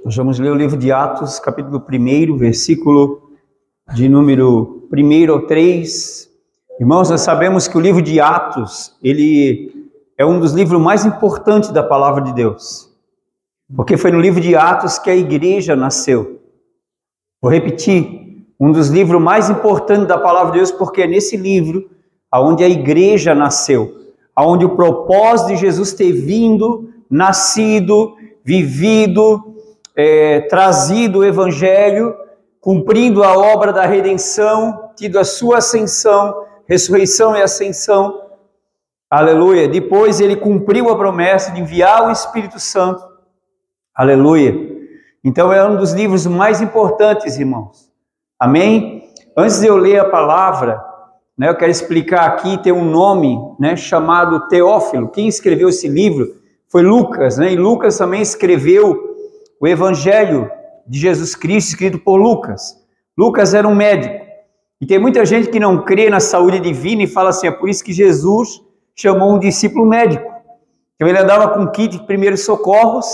Nós vamos ler o livro de Atos, capítulo 1, versículo de número 1 ao 3. Irmãos, nós sabemos que o livro de Atos, ele é um dos livros mais importantes da palavra de Deus. Porque foi no livro de Atos que a igreja nasceu. Vou repetir, um dos livros mais importantes da palavra de Deus, porque é nesse livro onde a igreja nasceu, onde o propósito de Jesus ter vindo, nascido, vivido, trazido o evangelho, cumprindo a obra da redenção, tido a sua ascensão, ressurreição e ascensão, aleluia. Depois ele cumpriu a promessa de enviar o Espírito Santo, aleluia. Então é um dos livros mais importantes, irmãos, amém? Antes de eu ler a palavra, eu quero explicar aqui, tem um nome, chamado Teófilo. Quem escreveu esse livro foi Lucas, e Lucas também escreveu o Evangelho de Jesus Cristo, escrito por Lucas. Lucas era um médico, e tem muita gente que não crê na saúde divina e fala assim, é por isso que Jesus chamou um discípulo médico. Então ele andava com kit de primeiros socorros,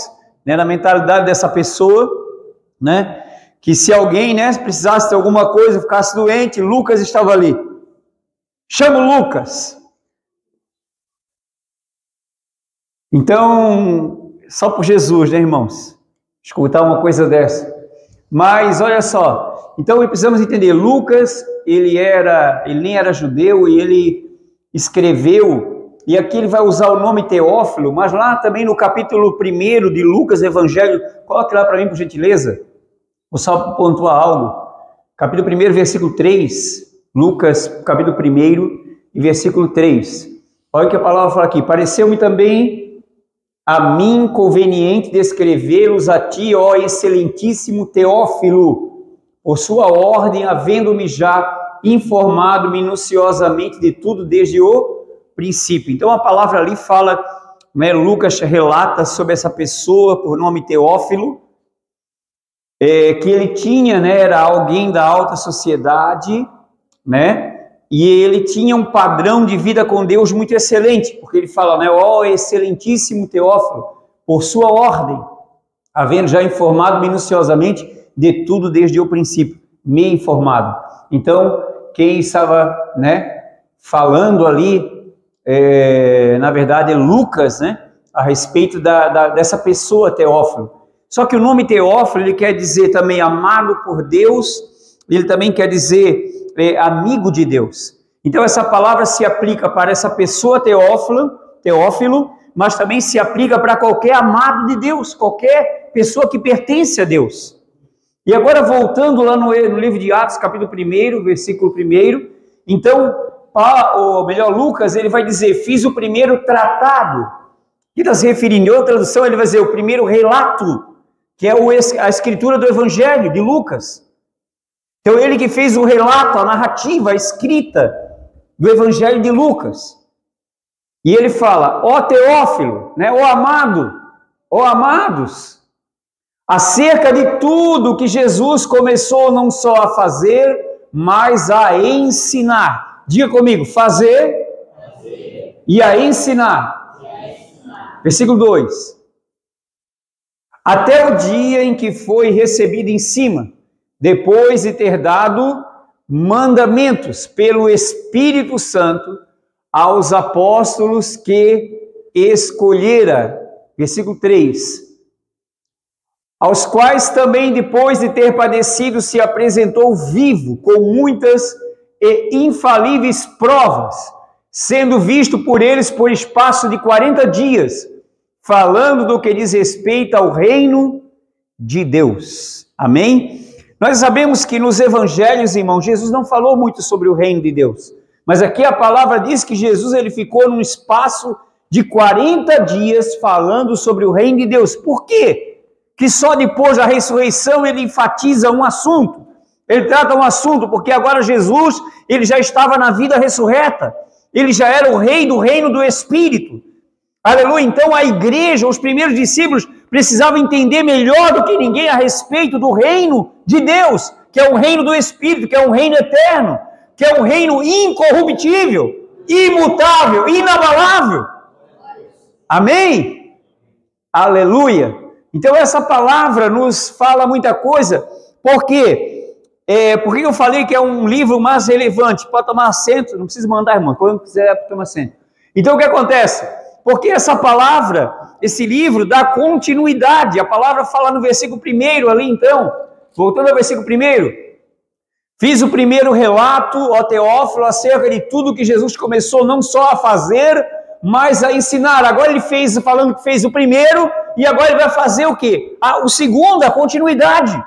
na mentalidade dessa pessoa, que se alguém precisasse de alguma coisa, ficasse doente, Lucas estava ali. Chama o Lucas. Então, só por Jesus, irmãos? Escutar uma coisa dessa. Mas, olha só, então precisamos entender, Lucas, ele nem era judeu e ele escreveu, e aqui ele vai usar o nome Teófilo, mas lá também no capítulo 1 de Lucas, Evangelho, coloque lá para mim, por gentileza, vou só pontuar algo, capítulo 1, versículo 3, Lucas, capítulo 1 e versículo 3, olha o que a palavra fala aqui, pareceu-me também a mim conveniente descrevê-los a ti, ó excelentíssimo Teófilo, por sua ordem, havendo-me já informado minuciosamente de tudo desde o princípio. Então a palavra ali fala, Lucas relata sobre essa pessoa por nome Teófilo, que ele tinha, era alguém da alta sociedade, e ele tinha um padrão de vida com Deus muito excelente, porque ele fala, ó excelentíssimo Teófilo, por sua ordem, havendo já informado minuciosamente de tudo desde o princípio, me informado. Então, quem estava, falando ali, na verdade é Lucas, a respeito dessa pessoa Teófilo. Só que o nome Teófilo, ele quer dizer também amado por Deus, ele também quer dizer amigo de Deus. Então essa palavra se aplica para essa pessoa Teófilo, mas também se aplica para qualquer amado de Deus, qualquer pessoa que pertence a Deus. E agora voltando lá no livro de Atos, capítulo 1, versículo 1, então, Lucas, ele vai dizer, fiz o primeiro tratado, que está se referindo, em outra tradução ele vai dizer, o primeiro relato, que é a escritura do Evangelho de Lucas. Então ele que fez o relato, a narrativa, a escrita do Evangelho de Lucas. E ele fala, ó Teófilo, ó amado, ó amados, acerca de tudo que Jesus começou não só a fazer, mas a ensinar. Diga comigo, fazer. E a ensinar. Versículo 2. Até o dia em que foi recebido em cima, depois de ter dado mandamentos pelo Espírito Santo aos apóstolos que escolhera. Versículo 3. Aos quais também, depois de ter padecido, se apresentou vivo, com muitas e infalíveis provas, sendo visto por eles por espaço de 40 dias, falando do que diz respeito ao reino de Deus. Amém? Nós sabemos que nos evangelhos, irmãos, Jesus não falou muito sobre o reino de Deus. Mas aqui a palavra diz que Jesus ele ficou num espaço de 40 dias falando sobre o reino de Deus. Por quê? Que só depois da ressurreição ele enfatiza um assunto. Ele trata um assunto, porque agora Jesus ele já estava na vida ressurreta. Ele já era o rei do reino do Espírito. Aleluia. Então a igreja, os primeiros discípulos, precisavam entender melhor do que ninguém a respeito do reino de Deus, que é o reino do Espírito, que é um reino eterno, que é um reino incorruptível, imutável, inabalável. Amém? Aleluia. Então essa palavra nos fala muita coisa. Por quê? Por que eu falei que é um livro mais relevante? Pode tomar assento, não precisa mandar, irmão, quando quiser tomar assento. Então o que acontece? Porque essa palavra, esse livro dá continuidade. A palavra fala no versículo 1 ali, então, voltando ao versículo 1. Fiz o primeiro relato, ó Teófilo, acerca de tudo que Jesus começou não só a fazer, mas a ensinar. Agora ele fez, falando que fez o primeiro, e agora ele vai fazer o quê? O segundo, a continuidade,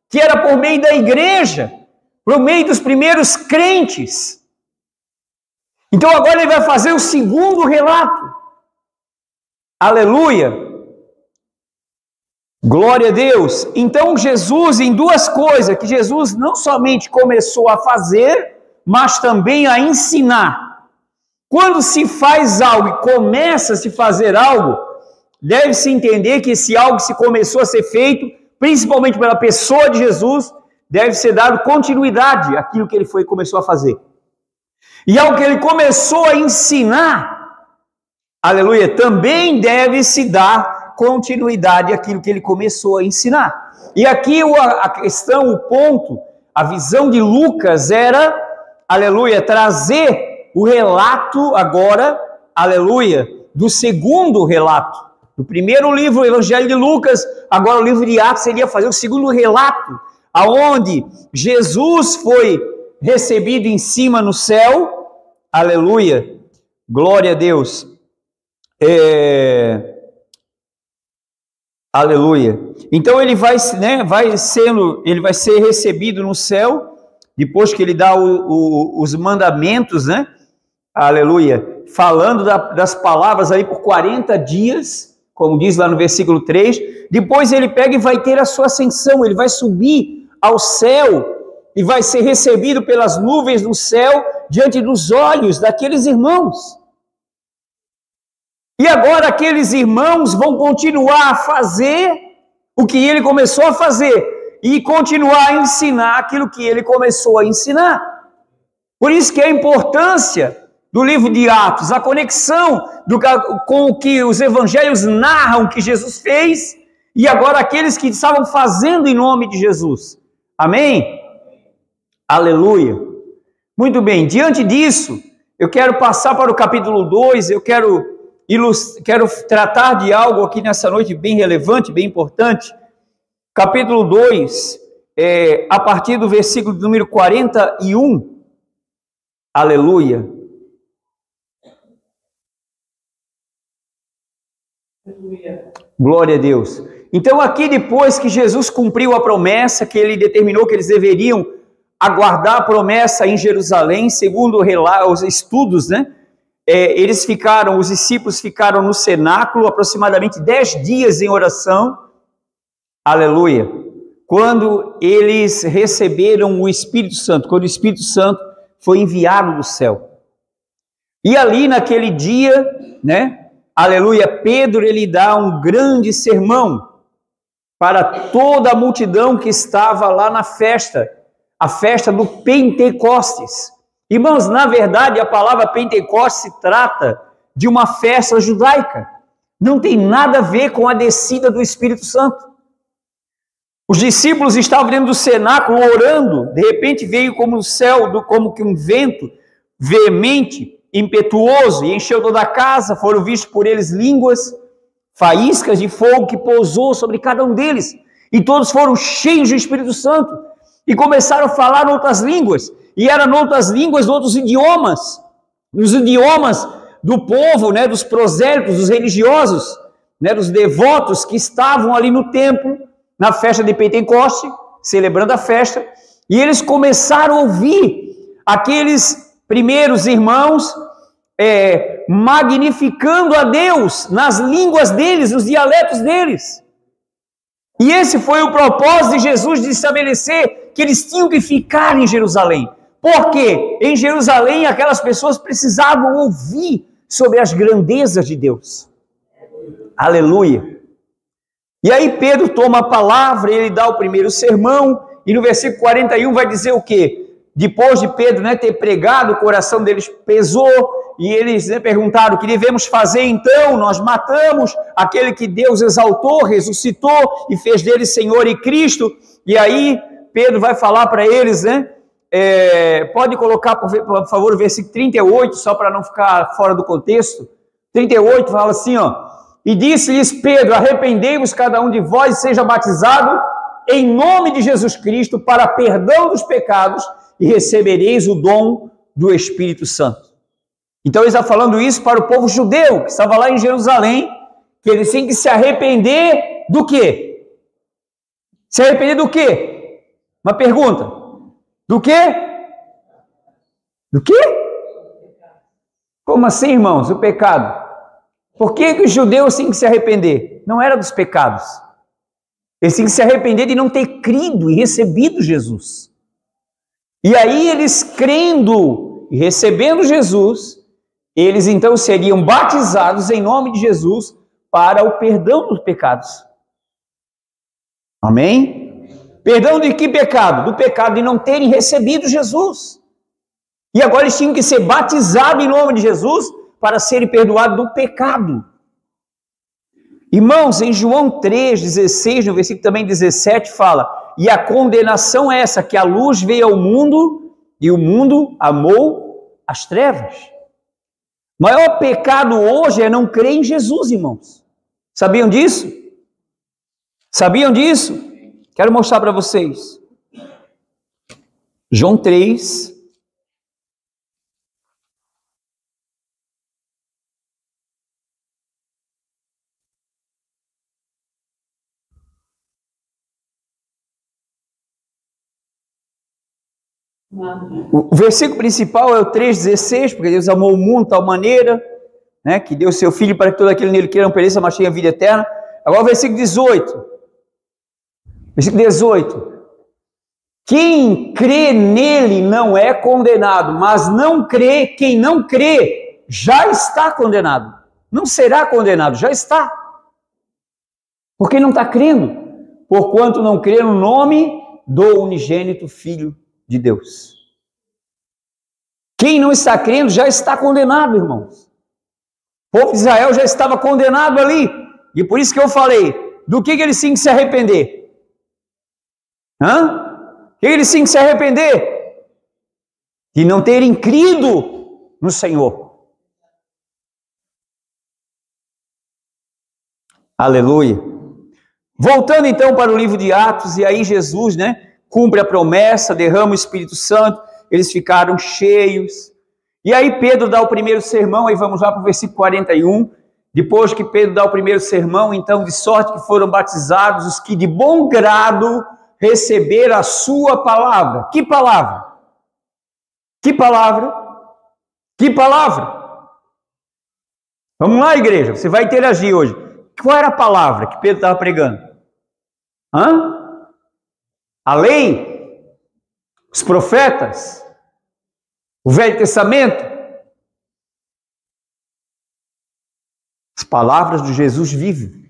que era por meio da igreja, por meio dos primeiros crentes. Então agora ele vai fazer o segundo relato. Aleluia! Glória a Deus! Então Jesus, em duas coisas, que Jesus não somente começou a fazer, mas também a ensinar. Quando se faz algo e começa a se fazer algo, deve-se entender que esse algo que se começou a ser feito, principalmente pela pessoa de Jesus, deve ser dado continuidade àquilo que ele começou a fazer. E ao que ele começou a ensinar, aleluia, também deve-se dar continuidade àquilo que ele começou a ensinar. E aqui a questão, o ponto, a visão de Lucas era, aleluia, trazer o relato agora, aleluia, do segundo relato. No primeiro livro, o Evangelho de Lucas, agora o livro de Atos seria fazer o segundo relato, aonde Jesus foi recebido em cima no céu, aleluia, glória a Deus, aleluia. Então ele vai ser recebido no céu, depois que ele dá os mandamentos, né? Aleluia. Falando das palavras aí por 40 dias, como diz lá no versículo 3. Depois ele pega e vai ter a sua ascensão, ele vai subir ao céu e vai ser recebido pelas nuvens do céu diante dos olhos daqueles irmãos. E agora aqueles irmãos vão continuar a fazer o que ele começou a fazer e continuar a ensinar aquilo que ele começou a ensinar. Por isso que a importância do livro de Atos, a conexão com o que os evangelhos narram que Jesus fez e agora aqueles que estavam fazendo em nome de Jesus. Amém? Aleluia. Muito bem, diante disso, eu quero passar para o capítulo 2, eu quero tratar de algo aqui nessa noite bem relevante, bem importante. Capítulo 2, a partir do versículo número 41. Aleluia. Glória a Deus. Então aqui depois que Jesus cumpriu a promessa, que ele determinou que eles deveriam aguardar a promessa em Jerusalém, segundo os estudos, né? Os discípulos ficaram no cenáculo aproximadamente 10 dias em oração, aleluia, quando eles receberam o Espírito Santo, quando o Espírito Santo foi enviado do céu. E ali naquele dia, né, aleluia, Pedro ele dá um grande sermão para toda a multidão que estava lá na festa, a festa do Pentecostes. Irmãos, na verdade, a palavra Pentecostes se trata de uma festa judaica. Não tem nada a ver com a descida do Espírito Santo. Os discípulos estavam dentro do cenáculo orando, de repente veio como o céu, como que um vento veemente, impetuoso, e encheu toda a casa, foram vistos por eles línguas, faíscas de fogo que pousou sobre cada um deles, e todos foram cheios do Espírito Santo, e começaram a falar outras línguas, e eram outras línguas, outros idiomas, os idiomas do povo, né, dos prosélitos, dos religiosos, né, dos devotos que estavam ali no templo, na festa de Pentecoste, celebrando a festa, e eles começaram a ouvir aqueles primeiros irmãos magnificando a Deus nas línguas deles, nos dialetos deles. E esse foi o propósito de Jesus de estabelecer que eles tinham que ficar em Jerusalém. Porque em Jerusalém aquelas pessoas precisavam ouvir sobre as grandezas de Deus. Aleluia. E aí Pedro toma a palavra, ele dá o primeiro sermão, e no versículo 41 vai dizer o quê? Depois de Pedro, né, ter pregado, o coração deles pesou, e eles, né, perguntaram: o que devemos fazer então? Nós matamos aquele que Deus exaltou, ressuscitou e fez dele Senhor e Cristo. E aí Pedro vai falar para eles, né? Pode colocar, por favor, o versículo 38, só para não ficar fora do contexto. 38 fala assim, ó: e disse-lhes Pedro: arrependei-vos cada um de vós e seja batizado em nome de Jesus Cristo para perdão dos pecados e recebereis o dom do Espírito Santo. Então ele está falando isso para o povo judeu, que estava lá em Jerusalém, que eles têm que se arrepender do quê? Se arrepender do quê? Uma pergunta. Do quê? Do quê? Como assim, irmãos? O pecado. Por que os judeus têm que se arrepender? Não era dos pecados. Eles têm que se arrepender de não ter crido e recebido Jesus. E aí eles crendo e recebendo Jesus, eles então seriam batizados em nome de Jesus para o perdão dos pecados. Amém? Perdão de que pecado? Do pecado de não terem recebido Jesus. E agora eles tinham que ser batizados em nome de Jesus para serem perdoados do pecado. Irmãos, em João 3,16, no versículo também 17, fala: e a condenação é essa, que a luz veio ao mundo, e o mundo amou as trevas. O maior pecado hoje é não crer em Jesus, irmãos. Sabiam disso? Sabiam disso? Quero mostrar para vocês. João 3. O versículo principal é o 3,16, porque Deus amou o mundo de tal maneira, né, que deu seu Filho para que todo aquele nele queira não pereça, mas tenha vida eterna. Agora o versículo 18. Versículo 18. Quem crê nele não é condenado, mas quem não crê já está condenado. Não será condenado, já está. Porque não está crendo, porquanto não crê no nome do unigênito Filho de Deus. Quem não está crendo já está condenado, irmãos. O povo de Israel já estava condenado ali. E por isso que eu falei, do que eles tinham que se arrepender? O que eles tinham que se arrepender? De não terem crido no Senhor. Aleluia. Voltando então para o livro de Atos, e aí Jesus, né, cumpre a promessa, derrama o Espírito Santo, eles ficaram cheios. E aí Pedro dá o primeiro sermão, aí vamos lá para o versículo 41. Depois que Pedro dá o primeiro sermão, então, de sorte que foram batizados os que de bom grado receberam a sua palavra. Que palavra? Que palavra? Que palavra? Vamos lá, igreja, você vai interagir hoje. Qual era a palavra que Pedro estava pregando? A lei? Os profetas? O Velho Testamento? As palavras de Jesus vivo,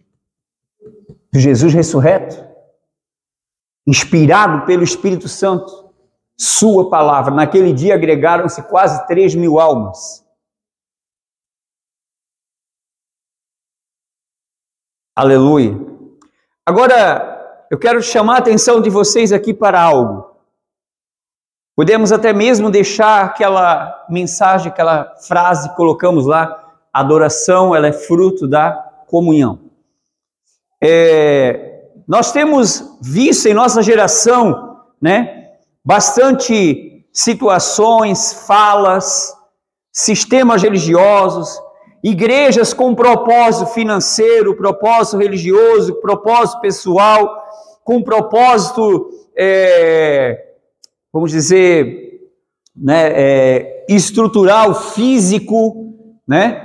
de Jesus ressurreto, inspirado pelo Espírito Santo, sua palavra. Naquele dia agregaram-se quase 3.000 almas. Aleluia. Agora, eu quero chamar a atenção de vocês aqui para algo. Podemos até mesmo deixar aquela mensagem, aquela frase que colocamos lá: adoração, ela é fruto da comunhão. Nós temos visto em nossa geração, né, bastante situações, falas, sistemas religiosos, igrejas com propósito financeiro, propósito religioso, propósito pessoal, com propósito, vamos dizer, né, estrutural, físico, né?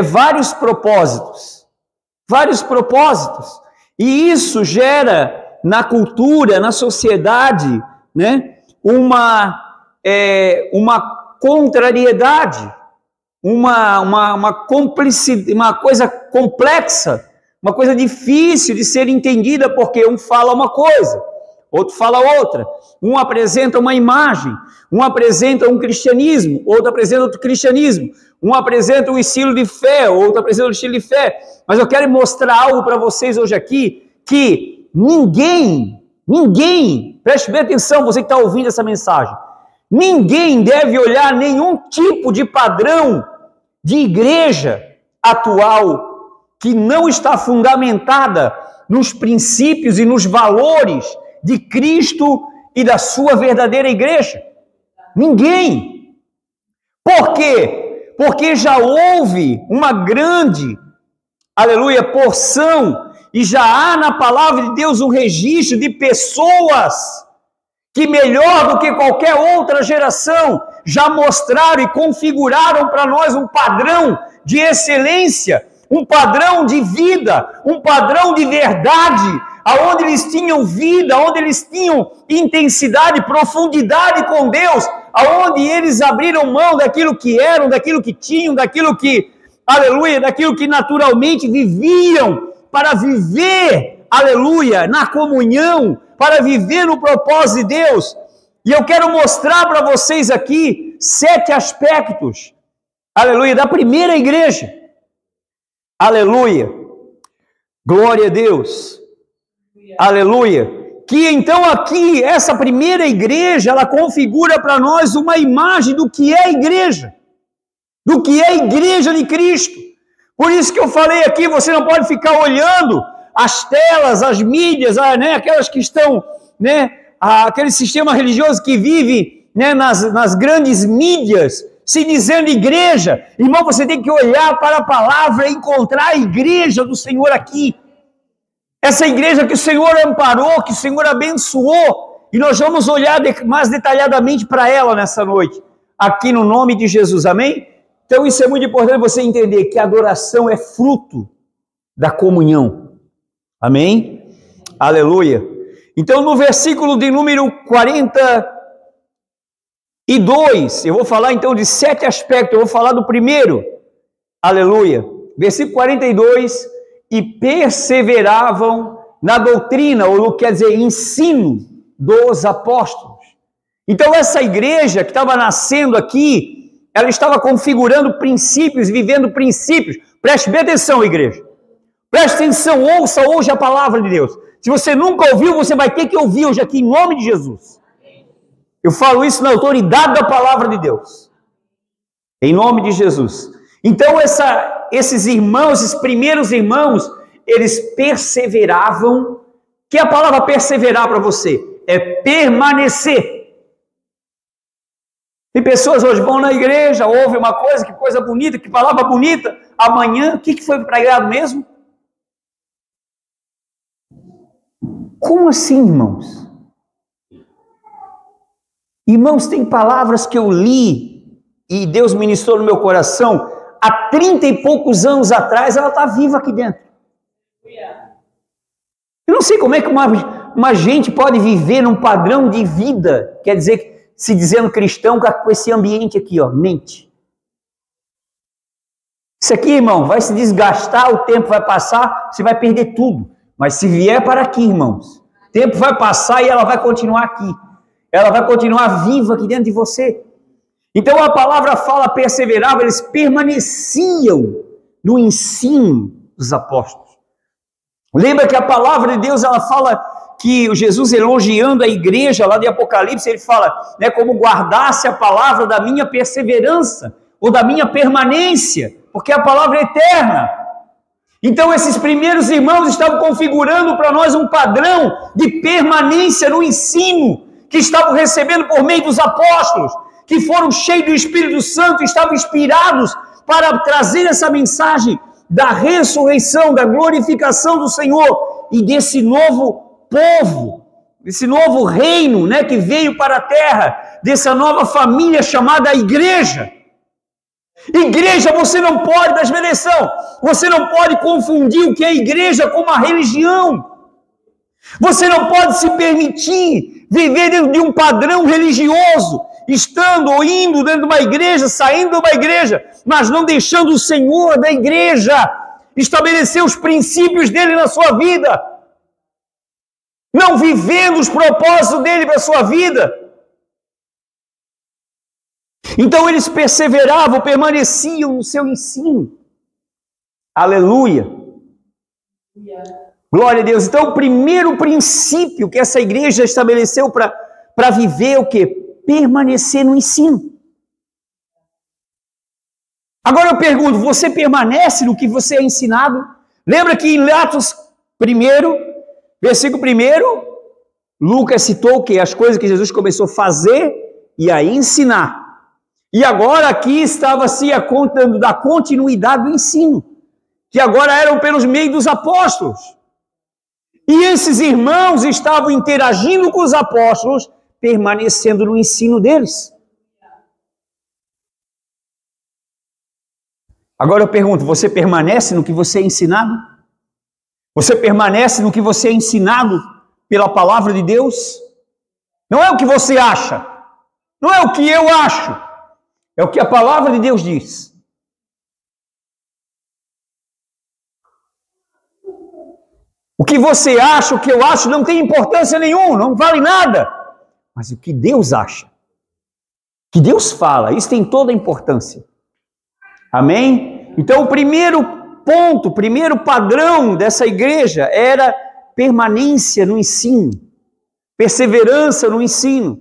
Vários propósitos, e isso gera na cultura, na sociedade, né, uma contrariedade, uma complicidade, uma coisa complexa, uma coisa difícil de ser entendida, porque um fala uma coisa, outro fala outra. Um apresenta uma imagem, um apresenta um cristianismo, outro apresenta outro cristianismo. Um apresenta um estilo de fé, outro apresenta um estilo de fé. Mas eu quero mostrar algo para vocês hoje aqui, que ninguém, preste bem atenção, você que está ouvindo essa mensagem, ninguém deve olhar nenhum tipo de padrão de igreja atual que não está fundamentada nos princípios e nos valores de Cristo e da sua verdadeira igreja. Ninguém. Por quê? Porque já houve uma grande, aleluia, porção, e já há na palavra de Deus um registro de pessoas que melhor do que qualquer outra geração já mostraram e configuraram para nós um padrão de excelência, um padrão de vida, um padrão de verdade, aonde eles tinham vida, onde eles tinham intensidade, profundidade com Deus, aonde eles abriram mão daquilo que eram, daquilo que tinham, daquilo que, aleluia, daquilo que naturalmente viviam, para viver, aleluia, na comunhão, para viver no propósito de Deus. E eu quero mostrar para vocês aqui 7 aspectos, aleluia, da primeira igreja. Aleluia, glória a Deus, aleluia. Que então aqui, essa primeira igreja, ela configura para nós uma imagem do que é a igreja, do que é a igreja de Cristo. Por isso que eu falei aqui, você não pode ficar olhando as telas, as mídias, né, aquelas que estão, né, aquele sistema religioso que vive, né, nas grandes mídias, se dizendo igreja. Irmão, você tem que olhar para a palavra e encontrar a igreja do Senhor aqui. Essa igreja que o Senhor amparou, que o Senhor abençoou, e nós vamos olhar mais detalhadamente para ela nessa noite, aqui no nome de Jesus, amém? Então isso é muito importante você entender, que a adoração é fruto da comunhão, amém? Aleluia. Então no versículo de número 42, eu vou falar então de 7 aspectos, eu vou falar do primeiro, aleluia, versículo 42, e perseveravam na doutrina, ou quer dizer, ensino dos apóstolos. Então essa igreja que estava nascendo aqui, ela estava configurando princípios, vivendo princípios. Preste bem atenção, igreja. Preste atenção, ouça hoje a palavra de Deus. Se você nunca ouviu, você vai ter que ouvir hoje aqui, em nome de Jesus. Eu falo isso na autoridade da palavra de Deus. Em nome de Jesus. Então esses irmãos, esses primeiros irmãos, eles perseveravam. Que a palavra perseverar para você? É permanecer. Tem pessoas hoje vão na igreja, ouvem uma coisa, que coisa bonita, que palavra bonita. Amanhã, o que foi pregado mesmo? Como assim, irmãos? Irmãos, tem palavras que eu li e Deus ministrou no meu coração há 30 e poucos anos atrás, ela está viva aqui dentro. Eu não sei como é que uma gente pode viver num padrão de vida, quer dizer, se dizendo cristão, com esse ambiente aqui, ó, mente. Isso aqui, irmão, vai se desgastar, o tempo vai passar, você vai perder tudo. Mas se vier para aqui, irmãos, o tempo vai passar e ela vai continuar aqui. Ela vai continuar viva aqui dentro de você. Então a palavra fala perseverava, eles permaneciam no ensino dos apóstolos. Lembra que a palavra de Deus, ela fala que Jesus elogiando a igreja lá de Apocalipse, ele fala, né, como guardasse a palavra da minha perseverança, ou da minha permanência, porque a palavra é eterna. Então esses primeiros irmãos estavam configurando para nós um padrão de permanência no ensino, que estavam recebendo por meio dos apóstolos, que foram cheios do Espírito Santo, estavam inspirados para trazer essa mensagem da ressurreição, da glorificação do Senhor, e desse novo povo, esse novo reino, né, que veio para a terra, dessa nova família chamada igreja. Igreja, você não pode, preste atenção, você não pode confundir o que é igreja com uma religião. Você não pode se permitir viver dentro de um padrão religioso, estando ou indo dentro de uma igreja, saindo de uma igreja, mas não deixando o Senhor da igreja estabelecer os princípios dele na sua vida. não vivendo os propósitos dele para a sua vida. Então eles perseveravam, permaneciam no seu ensino. Aleluia. Glória a Deus. Então o primeiro princípio que essa igreja estabeleceu para viver o quê? Permanecer no ensino. Agora eu pergunto, você permanece no que você é ensinado? Lembra que em Atos 1, versículo 1, Lucas citou que as coisas que Jesus começou a fazer e a ensinar. E agora aqui estava se contando da continuidade do ensino, que agora eram pelos meios dos apóstolos. E esses irmãos estavam interagindo com os apóstolos, permanecendo no ensino deles. Agora eu pergunto, você permanece no que você é ensinado? Você permanece no que você é ensinado pela palavra de Deus? Não é o que você acha, não é o que eu acho, é o que a palavra de Deus diz. O que você acha, o que eu acho, não tem importância nenhuma, não vale nada. Mas o que Deus acha, o que Deus fala, isso tem toda a importância. Amém? Então o primeiro ponto, o primeiro padrão dessa igreja era permanência no ensino, perseverança no ensino.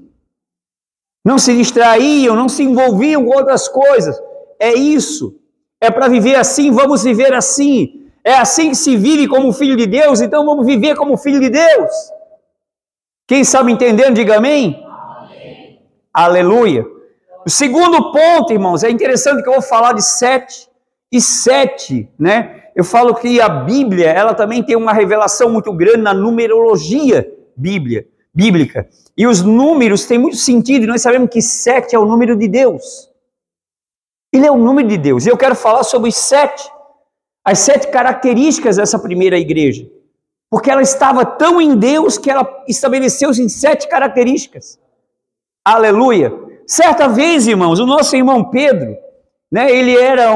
Não se distraíam, não se envolviam com outras coisas. É isso. É para viver assim, vamos viver assim. É assim que se vive como filho de Deus, então vamos viver como filho de Deus. Quem sabe entendendo, diga amém. Amém. Aleluia. O segundo ponto, irmãos, é interessante que eu vou falar de 7 e 7, né? Eu falo que a Bíblia, ela também tem uma revelação muito grande na numerologia bíblica. E os números têm muito sentido, e nós sabemos que 7 é o número de Deus. Ele é o número de Deus. E eu quero falar sobre as 7 características dessa primeira igreja. Porque ela estava tão em Deus que ela estabeleceu-se em 7 características. Aleluia. Certa vez, irmãos, o nosso irmão Pedro, né, ele era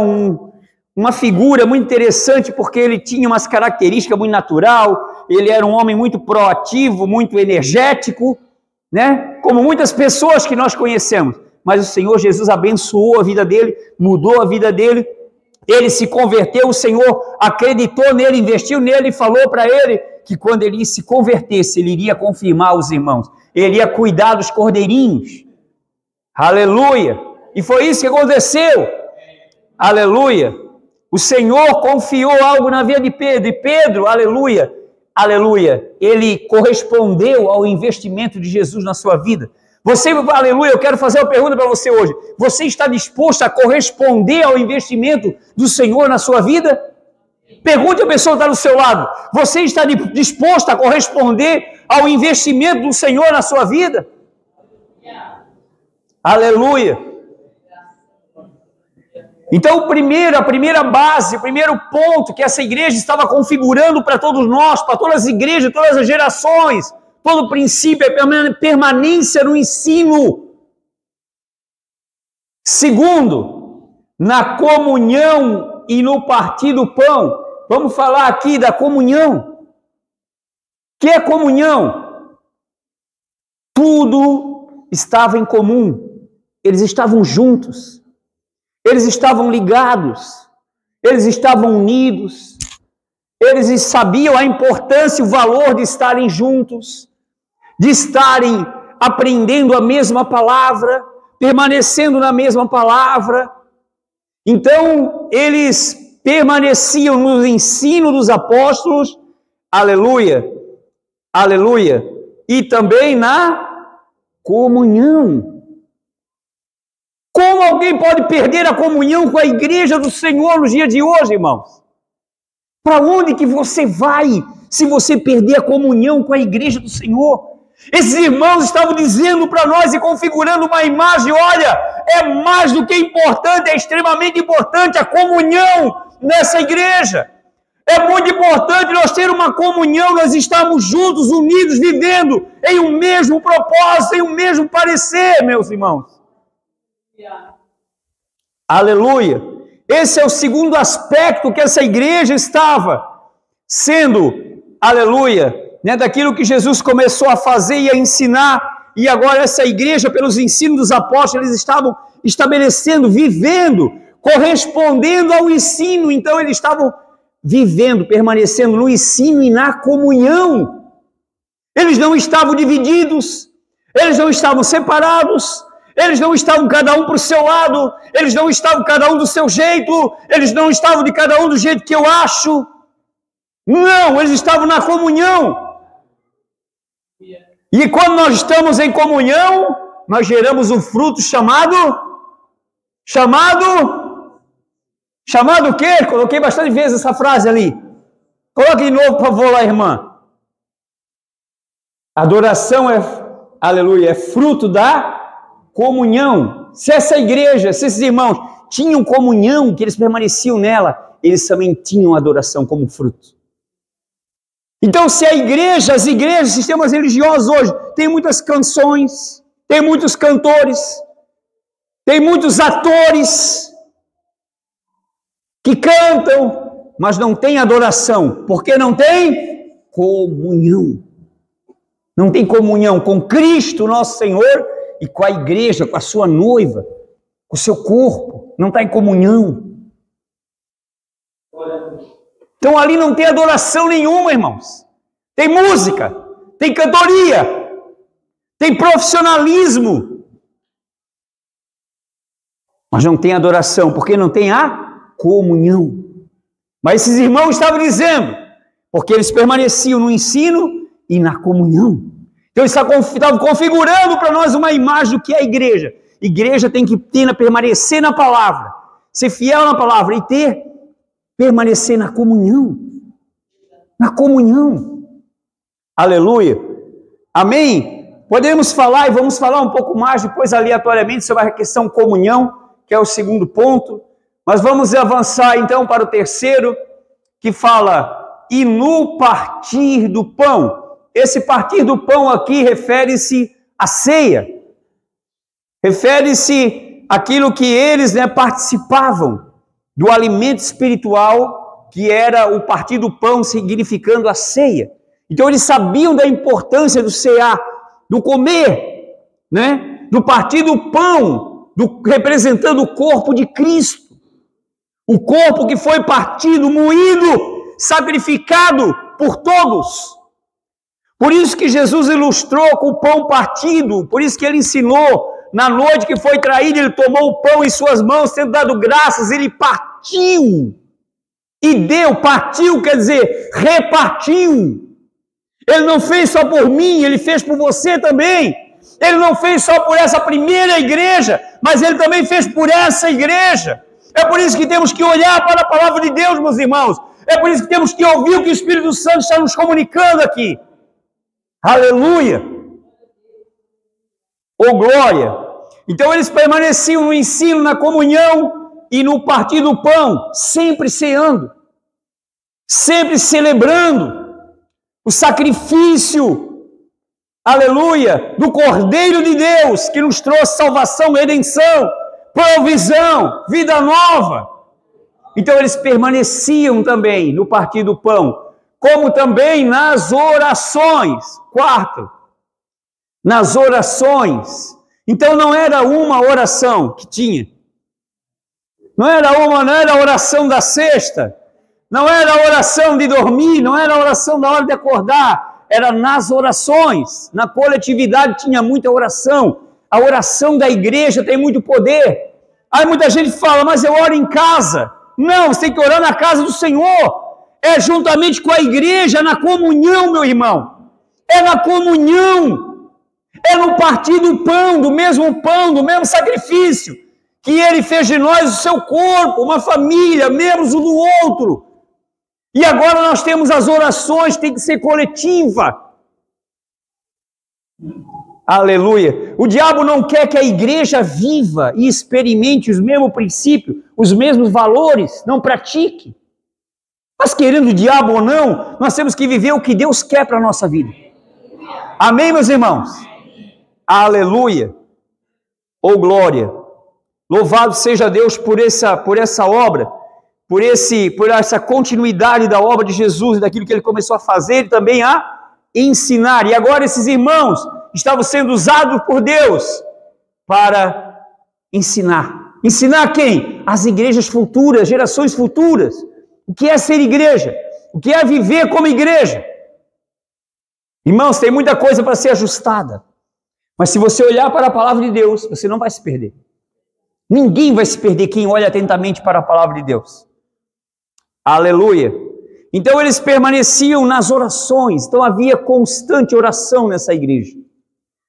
uma figura muito interessante porque ele tinha umas características muito natural, ele era um homem muito proativo, muito energético, né, como muitas pessoas que nós conhecemos. Mas o Senhor Jesus abençoou a vida dele, mudou a vida dele, ele se converteu, o Senhor acreditou nele, investiu nele e falou para ele que quando ele se convertesse, ele iria confirmar os irmãos, ele ia cuidar dos cordeirinhos. Aleluia! E foi isso que aconteceu. Aleluia! O Senhor confiou algo na vida de Pedro, e Pedro, aleluia, ele correspondeu ao investimento de Jesus na sua vida. Você, aleluia, eu quero fazer uma pergunta para você hoje. Você está disposto a corresponder ao investimento do Senhor na sua vida? Pergunte a pessoa que está do seu lado. Você está disposto a corresponder ao investimento do Senhor na sua vida? Aleluia. Então, a primeira base, o primeiro ponto que essa igreja estava configurando para todos nós, para todas as igrejas, todas as gerações, todo princípio é permanência no ensino. Segundo, na comunhão e no partir do pão. Vamos falar aqui da comunhão. O que é comunhão? Tudo estava em comum. Eles estavam juntos. Eles estavam ligados. Eles estavam unidos. Eles sabiam a importância e o valor de estarem juntos, de estarem aprendendo a mesma palavra, permanecendo na mesma palavra. Então, eles permaneciam no ensino dos apóstolos, aleluia, aleluia, e também na comunhão. Como alguém pode perder a comunhão com a igreja do Senhor nos dias de hoje, irmãos? Para onde que você vai se você perder a comunhão com a igreja do Senhor? Esses irmãos estavam dizendo para nós e configurando uma imagem, olha, é mais do que importante, é extremamente importante a comunhão nessa igreja. É muito importante nós ter uma comunhão, nós estamos juntos, unidos, vivendo em um mesmo propósito, em um mesmo parecer, meus irmãos. Aleluia. Esse é o segundo aspecto que essa igreja estava sendo, aleluia, né, daquilo que Jesus começou a fazer e a ensinar, e agora essa igreja, pelos ensinos dos apóstolos, eles estavam estabelecendo, vivendo, correspondendo ao ensino. Então eles estavam vivendo, permanecendo no ensino e na comunhão. Eles não estavam divididos, eles não estavam separados, eles não estavam cada um para o seu lado, eles não estavam cada um do seu jeito, eles não estavam de cada um do jeito que eu acho. Não, eles estavam na comunhão. E quando nós estamos em comunhão, nós geramos um fruto chamado o quê? Coloquei bastante vezes essa frase ali. Coloque de novo, por favor, lá, irmã. Adoração aleluia, é fruto da comunhão. Se essa igreja, se esses irmãos tinham comunhão, que eles permaneciam nela, eles também tinham adoração como fruto. Então, se a igreja, as igrejas, sistemas religiosos hoje, tem muitas canções, tem muitos cantores, tem muitos atores que cantam, mas não tem adoração, porque não tem comunhão. Não tem comunhão com Cristo, nosso Senhor, e com a igreja, com a sua noiva, com o seu corpo. Não está em comunhão. Então ali não tem adoração nenhuma, irmãos. Tem música, tem cantoria, tem profissionalismo. Mas não tem adoração, porque não tem a comunhão. Mas esses irmãos estavam dizendo, porque eles permaneciam no ensino e na comunhão. Então eles estavam configurando para nós uma imagem do que é a igreja. Igreja tem que permanecer na palavra, ser fiel na palavra e permanecer na comunhão. Na comunhão. Aleluia. Amém? Podemos falar e vamos falar um pouco mais depois aleatoriamente sobre a questão comunhão, que é o segundo ponto. Mas vamos avançar então para o terceiro, que fala, e no partir do pão. Esse partir do pão aqui refere-se à ceia. Refere-se àquilo que eles participavam do alimento espiritual, que era o partir do pão, significando a ceia. Então eles sabiam da importância do cear, do comer, do partir do pão, representando o corpo de Cristo. O corpo que foi partido, moído, sacrificado por todos. Por isso que Jesus ilustrou com o pão partido, por isso que ele ensinou, na noite que foi traído, ele tomou o pão em suas mãos, tendo dado graças, ele partiu. E deu, partiu quer dizer, repartiu. Ele não fez só por mim, ele fez por você também. Ele não fez só por essa primeira igreja, mas ele também fez por essa igreja. É por isso que temos que olhar para a palavra de Deus, meus irmãos. É por isso que temos que ouvir o que o Espírito Santo está nos comunicando aqui. Aleluia! Oh glória! Então eles permaneciam no ensino, na comunhão e no partir do pão, sempre ceando, sempre celebrando o sacrifício, aleluia, do Cordeiro de Deus, que nos trouxe salvação, redenção, provisão, vida nova. Então eles permaneciam também no partir do pão, como também nas orações. Quarto, nas orações. Então não era uma oração que tinha. Não era a oração da sexta, não era a oração de dormir, não era a oração da hora de acordar, era nas orações. Na coletividade tinha muita oração. A oração da igreja tem muito poder. Aí muita gente fala, mas eu oro em casa. Não, você tem que orar na casa do Senhor. É juntamente com a igreja, na comunhão, meu irmão. É na comunhão. É no partir do pão, do mesmo sacrifício, que ele fez de nós o seu corpo, uma família, membros um do outro. E agora nós temos as orações, tem que ser coletiva. Aleluia. O diabo não quer que a igreja viva e experimente os mesmos princípios, os mesmos valores, não pratique. Mas querendo o diabo ou não, nós temos que viver o que Deus quer para a nossa vida. Amém, meus irmãos? Aleluia. Oh glória. Louvado seja Deus por essa obra, por essa continuidade da obra de Jesus e daquilo que ele começou a fazer e também a ensinar. E agora esses irmãos estavam sendo usados por Deus para ensinar. Ensinar quem? As igrejas futuras, gerações futuras. O que é ser igreja? O que é viver como igreja? Irmãos, tem muita coisa para ser ajustada. Mas se você olhar para a palavra de Deus, você não vai se perder. Ninguém vai se perder quem olha atentamente para a palavra de Deus. Aleluia. Então eles permaneciam nas orações. Então havia constante oração nessa igreja.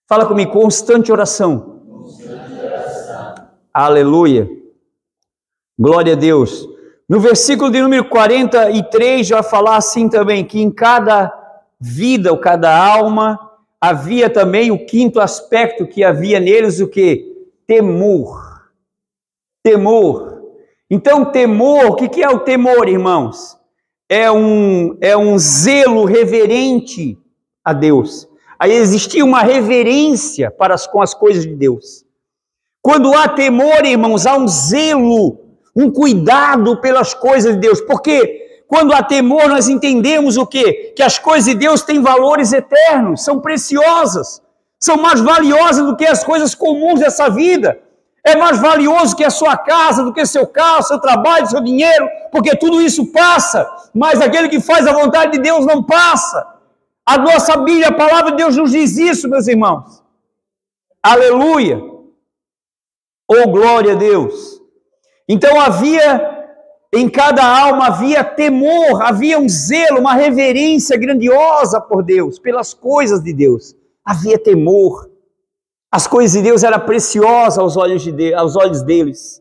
Fala comigo, constante oração. Constante oração. Aleluia. Glória a Deus. No versículo de número 43 vai falar assim também, que em cada vida ou cada alma havia também o quinto aspecto que havia neles, o que? Temor. Temor. Então temor, o que é o temor, irmãos? É um zelo reverente a Deus. Aí existia uma reverência com as coisas de Deus. Quando há temor, irmãos, há um zelo, um cuidado pelas coisas de Deus. Porque quando há temor, nós entendemos o quê? Que as coisas de Deus têm valores eternos, são preciosas, são mais valiosas do que as coisas comuns dessa vida. É mais valioso que a sua casa, do que seu carro, seu trabalho, seu dinheiro, porque tudo isso passa, mas aquele que faz a vontade de Deus não passa. A nossa Bíblia, a palavra de Deus nos diz isso, meus irmãos. Aleluia! Oh, glória a Deus! Então em cada alma havia temor, havia um zelo, uma reverência grandiosa por Deus, pelas coisas de Deus. Havia temor. As coisas de Deus eram preciosas aos olhos deles.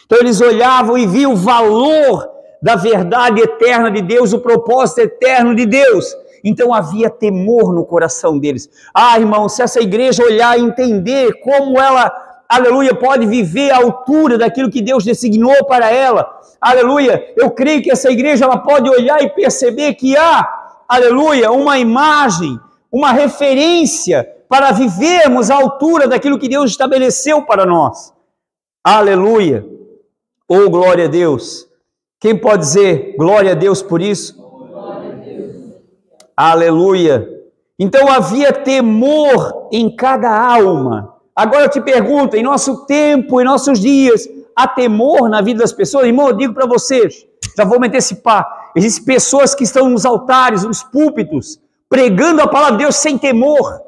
Então eles olhavam e viam o valor da verdade eterna de Deus, o propósito eterno de Deus. Então havia temor no coração deles. Ah, irmão, se essa igreja olhar e entender como ela, aleluia, pode viver à altura daquilo que Deus designou para ela, aleluia, eu creio que essa igreja ela pode olhar e perceber que há, aleluia, uma imagem, uma referência para vivermos à altura daquilo que Deus estabeleceu para nós. Aleluia. Oh, glória a Deus. Quem pode dizer glória a Deus por isso? Glória a Deus. Aleluia. Então havia temor em cada alma. Agora eu te pergunto, em nosso tempo, em nossos dias, há temor na vida das pessoas? Irmão, eu digo para vocês, já vou me antecipar, existem pessoas que estão nos altares, nos púlpitos, pregando a palavra de Deus sem temor.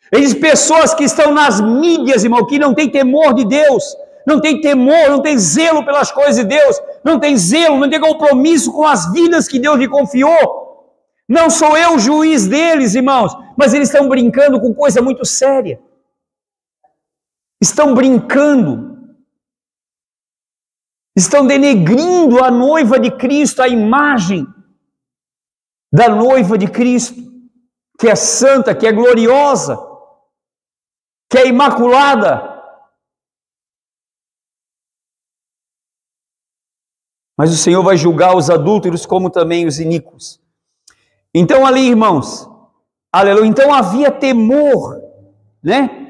Existem pessoas que estão nas mídias, irmão, que não tem temor de Deus, não tem temor, não tem zelo pelas coisas de Deus, não tem zelo, não tem compromisso com as vidas que Deus lhe confiou. Não sou eu o juiz deles, irmãos, mas eles estão brincando com coisa muito séria. Estão brincando. Estão denegrindo a noiva de Cristo, a imagem da noiva de Cristo, que é santa, que é gloriosa, que é imaculada. Mas o Senhor vai julgar os adúlteros como também os iníquos. Então ali, irmãos, aleluia, então havia temor, né?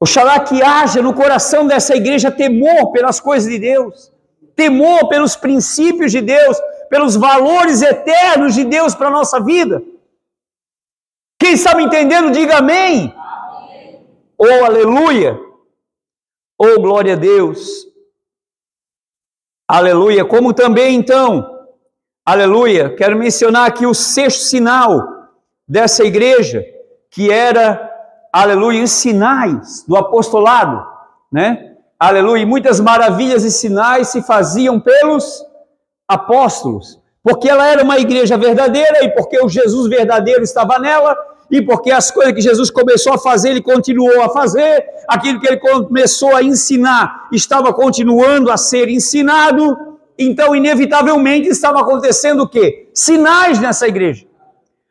Oxalá que haja no coração dessa igreja temor pelas coisas de Deus, temor pelos princípios de Deus, pelos valores eternos de Deus para a nossa vida. Quem está me entendendo, diga amém. Oh, aleluia! Oh, glória a Deus! Aleluia! Como também, então, aleluia, quero mencionar aqui o sexto sinal dessa igreja, que era, aleluia, os sinais do apostolado, né? Aleluia! E muitas maravilhas e sinais se faziam pelos apóstolos, porque ela era uma igreja verdadeira e porque o Jesus verdadeiro estava nela, e porque as coisas que Jesus começou a fazer, ele continuou a fazer, aquilo que ele começou a ensinar, estava continuando a ser ensinado, então inevitavelmente estava acontecendo o quê? Sinais nessa igreja.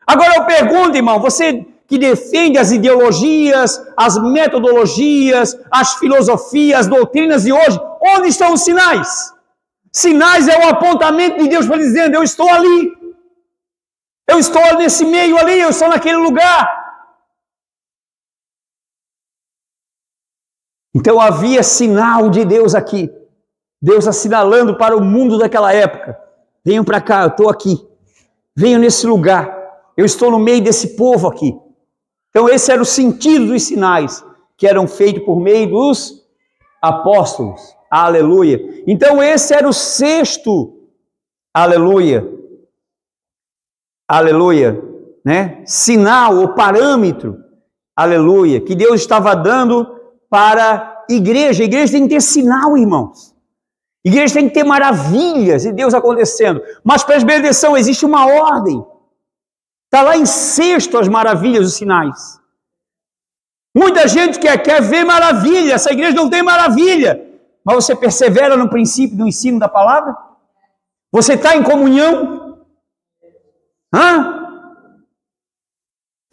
Agora eu pergunto, irmão, você que defende as ideologias, as metodologias, as filosofias, as doutrinas de hoje, onde estão os sinais? Sinais é o apontamento de Deus para dizendo, eu estou ali. Eu estou nesse meio ali, eu estou naquele lugar. Então havia sinal de Deus aqui. Deus assinalando para o mundo daquela época. Venham para cá, eu estou aqui. Venham nesse lugar. Eu estou no meio desse povo aqui. Então esse era o sentido dos sinais que eram feitos por meio dos apóstolos. Aleluia. Então esse era o sexto, aleluia, aleluia, né? Sinal ou parâmetro, aleluia, que Deus estava dando para a igreja. A igreja tem que ter sinal, irmãos. A igreja tem que ter maravilhas e Deus acontecendo. Mas preste bem atenção, existe uma ordem. Está lá em sexto as maravilhas, os sinais. Muita gente quer ver maravilha. Essa igreja não tem maravilha. Mas você persevera no princípio do ensino da palavra? Você está em comunhão?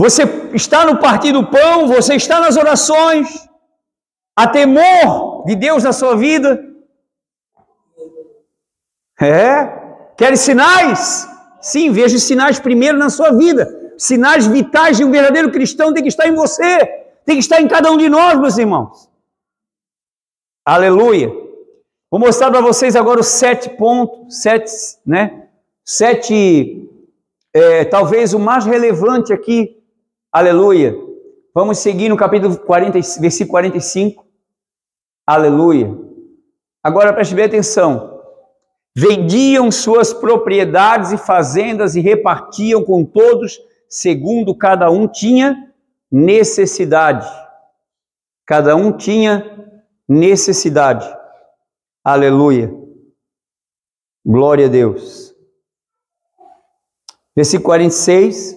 Você está no partir do pão? Você está nas orações? Há temor de Deus na sua vida? Quer sinais? Sim, veja os sinais primeiro na sua vida. Sinais vitais de um verdadeiro cristão tem que estar em você. Tem que estar em cada um de nós, meus irmãos. Aleluia. Vou mostrar para vocês agora os 7 pontos. 7, né? 7, talvez o mais relevante aqui. Aleluia. Vamos seguir no capítulo 40, versículo 45. Aleluia. Agora preste bem atenção. Vendiam suas propriedades e fazendas e repartiam com todos, segundo cada um tinha necessidade. Cada um tinha necessidade. Aleluia. Glória a Deus. Versículo 46.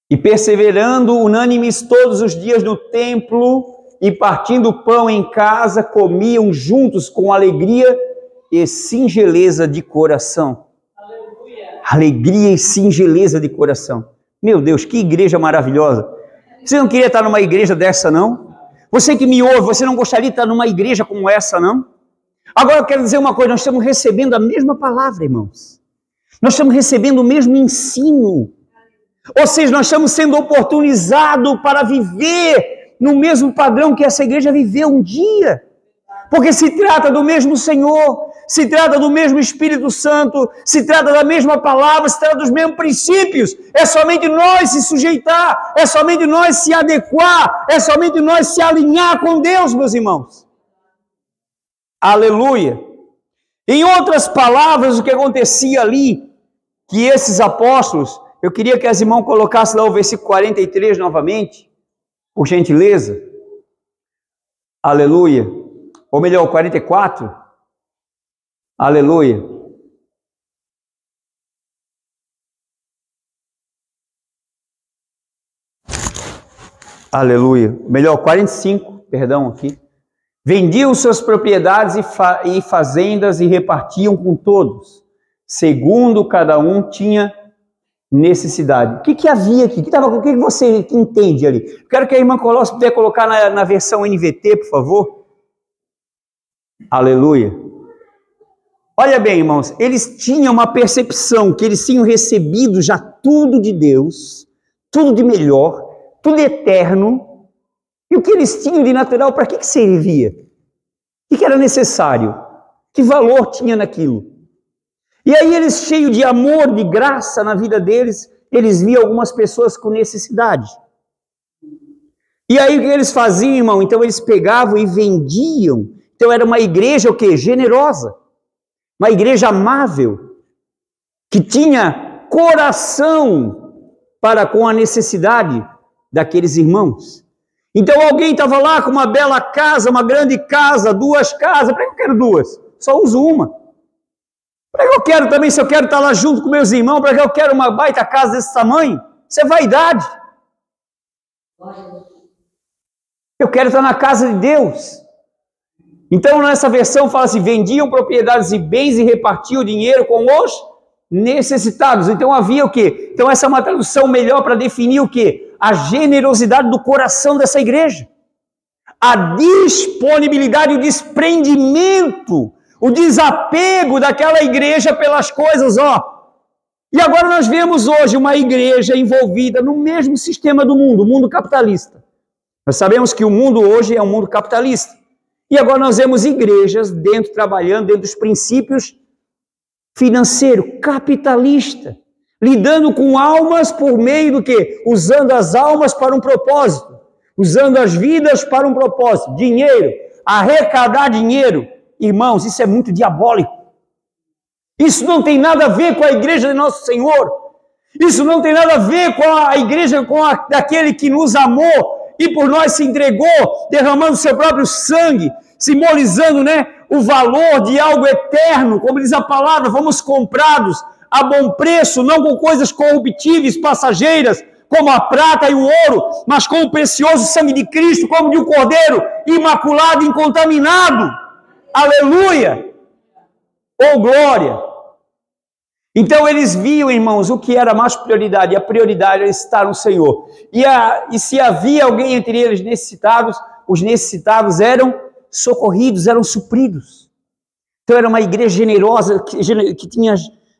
E perseverando unânimes todos os dias no templo e partindo o pão em casa, comiam juntos com alegria e singeleza de coração. Aleluia. Alegria e singeleza de coração. Meu Deus, que igreja maravilhosa. Você não queria estar numa igreja dessa, não? Você que me ouve, você não gostaria de estar numa igreja como essa, não? Agora eu quero dizer uma coisa, nós estamos recebendo a mesma palavra, irmãos. Nós estamos recebendo o mesmo ensino. Ou seja, nós estamos sendo oportunizados para viver no mesmo padrão que essa igreja viveu um dia. Porque se trata do mesmo Senhor, se trata do mesmo Espírito Santo, se trata da mesma palavra, se trata dos mesmos princípios. É somente nós se sujeitar, é somente nós se adequar, é somente nós se alinhar com Deus, meus irmãos. Aleluia. Em outras palavras, o que acontecia ali, que esses apóstolos, eu queria que as irmãs colocassem lá o versículo 43 novamente, por gentileza. Aleluia. Ou melhor, 44. Aleluia. Aleluia. Melhor, 45, perdão aqui. Vendiam suas propriedades e fazendas e repartiam com todos, segundo cada um tinha necessidade. O que havia aqui? O que você entende ali? Quero que a irmã puder colocar na versão NVT, por favor. Aleluia. Olha bem, irmãos, eles tinham uma percepção que eles tinham recebido já tudo de Deus, tudo de melhor, tudo eterno. E o que eles tinham de natural, para que servia? O que era necessário? Que valor tinha naquilo? E aí eles, cheios de amor, de graça na vida deles, eles viam algumas pessoas com necessidade. E aí o que eles faziam, irmão? Então eles pegavam e vendiam. Então era uma igreja o quê? Generosa. Uma igreja amável, que tinha coração para com a necessidade daqueles irmãos. Então alguém estava lá com uma bela casa, uma grande casa, 2 casas. Para que eu quero 2? Só uso uma. Para que eu quero também, se eu quero estar lá junto com meus irmãos, para que eu quero uma baita casa desse tamanho? Isso é vaidade. Eu quero estar na casa de Deus. Então nessa versão fala assim, vendiam propriedades e bens e repartiam o dinheiro com os necessitados. Então havia o quê? Então essa é uma tradução melhor para definir o quê? A generosidade do coração dessa igreja. A disponibilidade, o desprendimento, o desapego daquela igreja pelas coisas, ó. E agora nós vemos hoje uma igreja envolvida no mesmo sistema do mundo, o mundo capitalista. Nós sabemos que o mundo hoje é um mundo capitalista. E agora nós vemos igrejas trabalhando dentro dos princípios financeiros, capitalista. lidando com almas por meio do quê? Usando as almas para um propósito, usando as vidas para um propósito, dinheiro, arrecadar dinheiro. Irmãos, isso é muito diabólico. Isso não tem nada a ver com a igreja de nosso Senhor. Isso não tem nada a ver com a igreja, daquele que nos amou e por nós se entregou, derramando seu próprio sangue, simbolizando, o valor de algo eterno. Como diz a palavra, fomos comprados a bom preço, não com coisas corruptíveis, passageiras, como a prata e o ouro, mas com o precioso sangue de Cristo, como de um cordeiro imaculado, incontaminado. Aleluia! Oh, glória! Então eles viam, irmãos, o que era mais prioridade. A prioridade era estar no Senhor. E se havia alguém entre eles necessitados, os necessitados eram socorridos, eram supridos. Então era uma igreja generosa, que tinha,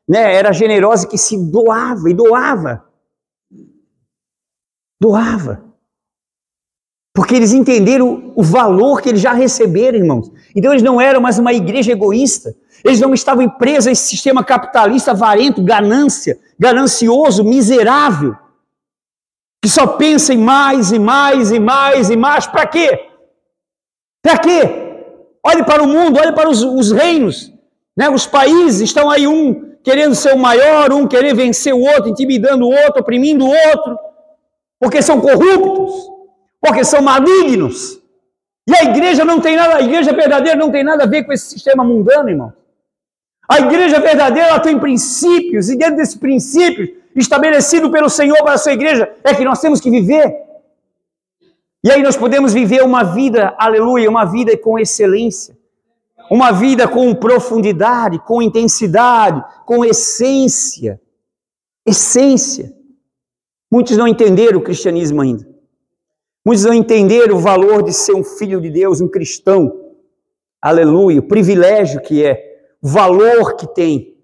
era generosa, que se doava e doava. Doava. Porque eles entenderam o valor que eles já receberam, irmãos. Então eles não eram mais uma igreja egoísta. Eles não estavam presos a esse sistema capitalista avarento, ganancioso, miserável, que só pensa em mais e mais e mais e mais. Para quê? Para quê? Olhe para o mundo, olhe para os reinos, os países estão aí, um querendo ser o maior, um querendo vencer o outro, intimidando o outro, oprimindo o outro, porque são corruptos, porque são malignos. E a igreja não tem nada, a igreja verdadeira não tem nada a ver com esse sistema mundano, irmão. A igreja verdadeira, ela tem princípios, e dentro desses princípios, estabelecido pelo Senhor para a sua igreja, é que nós temos que viver. E aí nós podemos viver uma vida, aleluia, uma vida com excelência, uma vida com profundidade, com intensidade, com essência. Essência. Muitos não entenderam o cristianismo ainda. Muitos não entenderam o valor de ser um filho de Deus, um cristão. Aleluia, o privilégio que é. O valor que tem,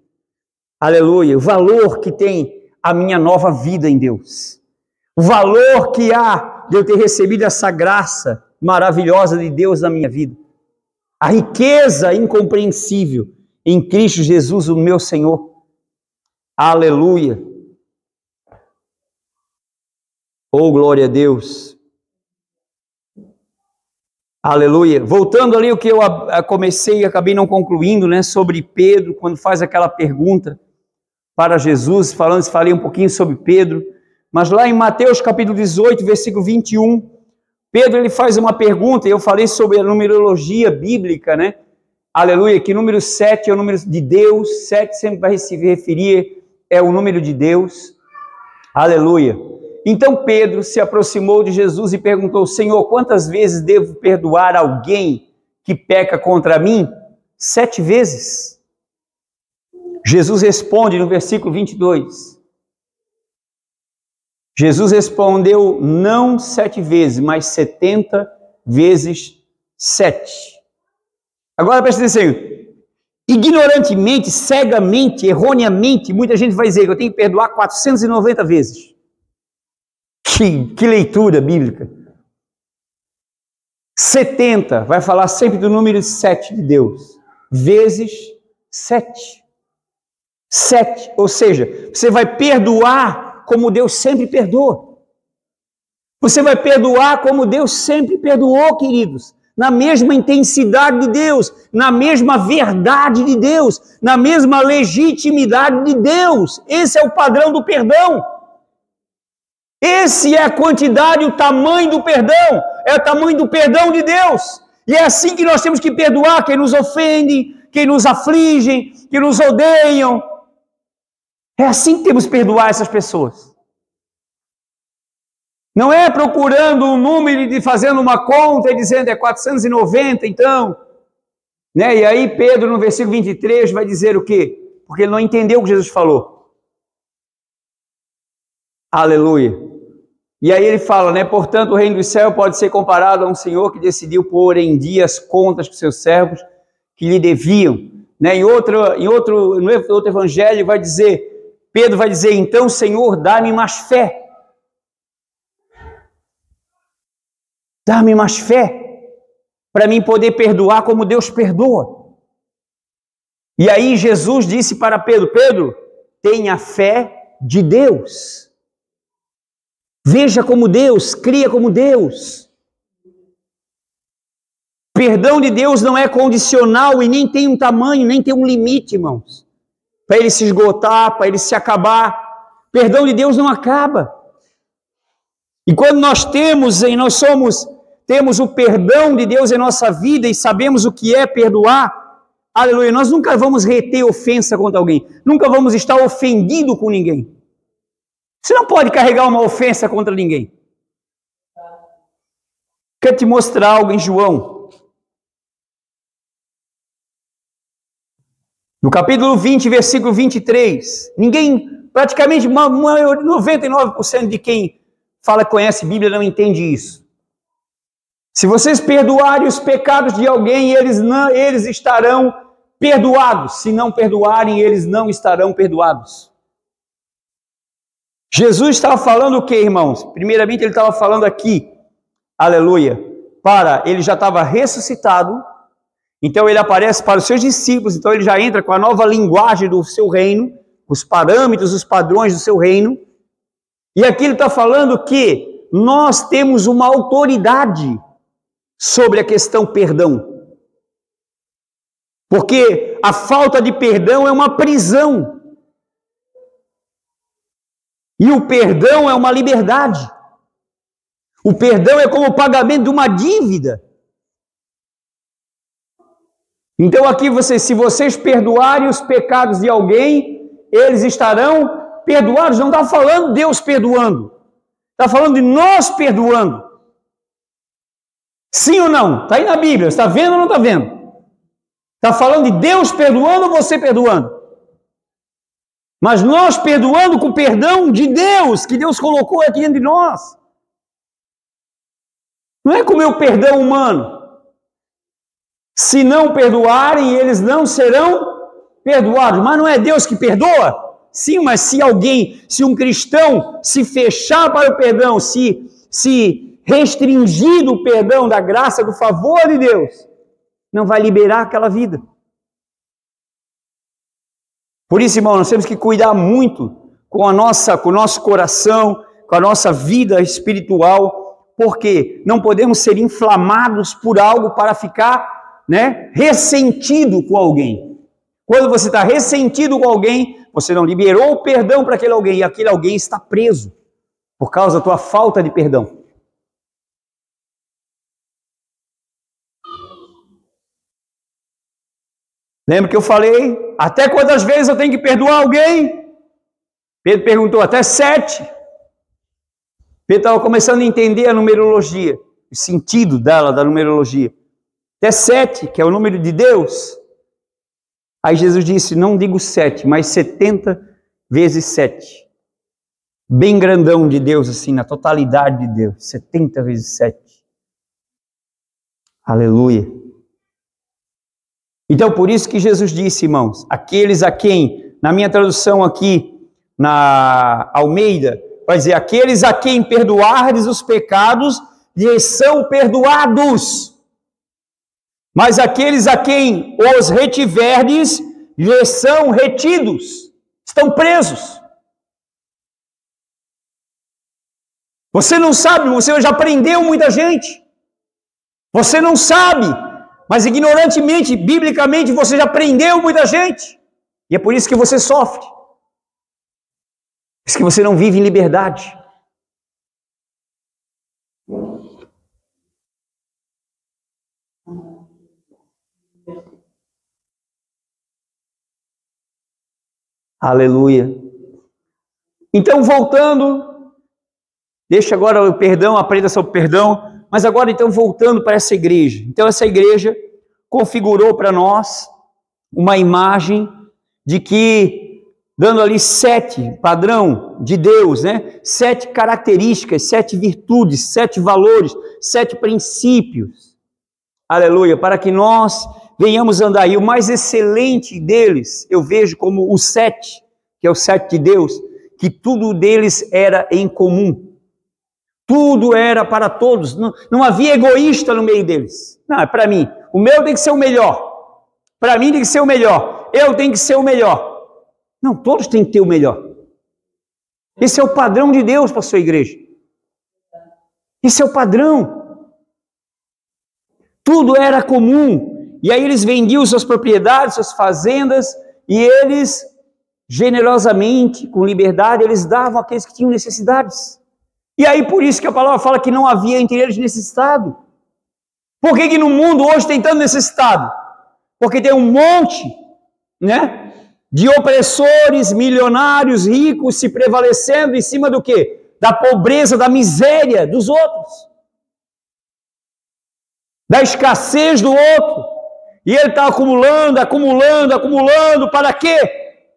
aleluia, o valor que tem a minha nova vida em Deus, o valor que há de eu ter recebido essa graça maravilhosa de Deus na minha vida, a riqueza incompreensível em Cristo Jesus, o meu Senhor, aleluia, oh glória a Deus. Aleluia. Voltando ali o que eu comecei e acabei não concluindo, sobre Pedro, quando faz aquela pergunta para Jesus, falei um pouquinho sobre Pedro, mas lá em Mateus capítulo 18, versículo 21, Pedro ele faz uma pergunta, e eu falei sobre a numerologia bíblica, aleluia, que número 7 é o número de Deus, 7 sempre vai se referir, é o número de Deus, aleluia. Então Pedro se aproximou de Jesus e perguntou: Senhor, quantas vezes devo perdoar alguém que peca contra mim? 7 vezes. Jesus responde no versículo 22. Jesus respondeu não 7 vezes, mas 70 vezes 7. Agora presta atenção. Ignorantemente, cegamente, erroneamente, muita gente vai dizer que eu tenho que perdoar 490 vezes. Que leitura bíblica. 70, vai falar sempre do número 7 de Deus, vezes 7. 7, ou seja, você vai perdoar como Deus sempre perdoa. Você vai perdoar como Deus sempre perdoou, queridos. Na mesma intensidade de Deus, na mesma verdade de Deus, na mesma legitimidade de Deus. Esse é o padrão do perdão. Esse é a quantidade, o tamanho do perdão, é o tamanho do perdão de Deus. E é assim que nós temos que perdoar quem nos ofende, quem nos afligem, que nos odeiam. É assim que temos que perdoar essas pessoas. Não é procurando um número e fazendo uma conta e dizendo é 490 então. E aí Pedro no versículo 23 vai dizer o quê? Porque ele não entendeu o que Jesus falou. Aleluia. E aí ele fala, portanto o reino do céu pode ser comparado a um senhor que decidiu pôr em dia as contas com seus servos que lhe deviam. Em outro evangelho vai dizer, Pedro vai dizer, então Senhor, dá-me mais fé. Dá-me mais fé, para mim poder perdoar como Deus perdoa. E aí Jesus disse para Pedro, Pedro, tenha fé de Deus. Veja como Deus, cria como Deus. Perdão de Deus não é condicional e nem tem um tamanho, nem tem um limite, irmãos, para ele se esgotar, para ele se acabar. Perdão de Deus não acaba. E quando nós temos o perdão de Deus em nossa vida e sabemos o que é perdoar, aleluia, nós nunca vamos reter ofensa contra alguém, nunca vamos estar ofendido com ninguém. Você não pode carregar uma ofensa contra ninguém. Quero te mostrar algo em João. No capítulo 20, versículo 23, praticamente 99% de quem fala que conhece a Bíblia não entende isso. Se vocês perdoarem os pecados de alguém, eles estarão perdoados. Se não perdoarem, eles não estarão perdoados. Jesus estava falando o que, irmãos? Primeiramente, ele estava falando aqui, aleluia, ele já estava ressuscitado. Então ele aparece para os seus discípulos, então ele já entra com a nova linguagem do seu reino, os parâmetros, os padrões do seu reino. E aqui ele está falando que nós temos uma autoridade sobre a questão perdão. Porque a falta de perdão é uma prisão. E o perdão é uma liberdade. O perdão é como o pagamento de uma dívida. Então aqui, se vocês perdoarem os pecados de alguém, eles estarão perdoados. Não está falando Deus perdoando. Está falando de nós perdoando. Sim ou não? Está aí na Bíblia. Está vendo ou não está vendo? Está falando de Deus perdoando ou você perdoando? Mas nós perdoando com o perdão de Deus, que Deus colocou aqui dentro de nós. Não é com o meu perdão humano. Se não perdoarem, eles não serão perdoados. Mas não é Deus que perdoa? Sim, mas se um cristão se fechar para o perdão, se restringir do perdão, da graça, do favor de Deus, não vai liberar aquela vida. Por isso, irmão, nós temos que cuidar muito com o nosso coração, com a nossa vida espiritual, porque não podemos ser inflamados por algo para ficar ressentido com alguém. Quando você está ressentido com alguém, você não liberou o perdão para aquele alguém, e aquele alguém está preso por causa da tua falta de perdão. Lembra que eu falei? Até quantas vezes eu tenho que perdoar alguém? Pedro perguntou, até 7. Pedro estava começando a entender a numerologia, o sentido da numerologia. Até 7, que é o número de Deus. Aí Jesus disse, não digo 7, mas 70 vezes 7. Bem grandão de Deus, assim, na totalidade de Deus. 70 vezes 7. Aleluia. Então, por isso que Jesus disse, irmãos, aqueles a quem, na minha tradução aqui, na Almeida, vai dizer, aqueles a quem perdoardes os pecados, lhes são perdoados. Mas aqueles a quem os retiverdes, lhes são retidos, estão presos. Você não sabe, você já prendeu muita gente. Você não sabe, mas ignorantemente, biblicamente, você já prendeu muita gente. E é por isso que você sofre. Por isso que você não vive em liberdade. Aleluia. Então, voltando, deixa agora o perdão, aprenda sobre o perdão, mas agora então voltando para essa igreja. Então essa igreja configurou para nós uma imagem de que, dando ali 7, padrão de Deus, 7 características, 7 virtudes, 7 valores, 7 princípios. Aleluia, para que nós venhamos andar. E o mais excelente deles, eu vejo como o 7, que é o 7 de Deus, que tudo deles era em comum. Tudo era para todos. Não havia egoísta no meio deles. Não, é para mim. O meu tem que ser o melhor. Para mim tem que ser o melhor. Eu tenho que ser o melhor. Não, todos têm que ter o melhor. Esse é o padrão de Deus para a sua igreja. Esse é o padrão. Tudo era comum. E aí eles vendiam suas propriedades, suas fazendas, e eles, generosamente, com liberdade, eles davam àqueles que tinham necessidades. E aí por isso que a palavra fala que não havia entre eles necessitado. Por que no mundo hoje tem tanto necessitado? Porque tem um monte, né, de opressores, milionários, ricos, se prevalecendo em cima do quê? Da pobreza, da miséria dos outros. Da escassez do outro. E ele está acumulando, acumulando, acumulando, para quê?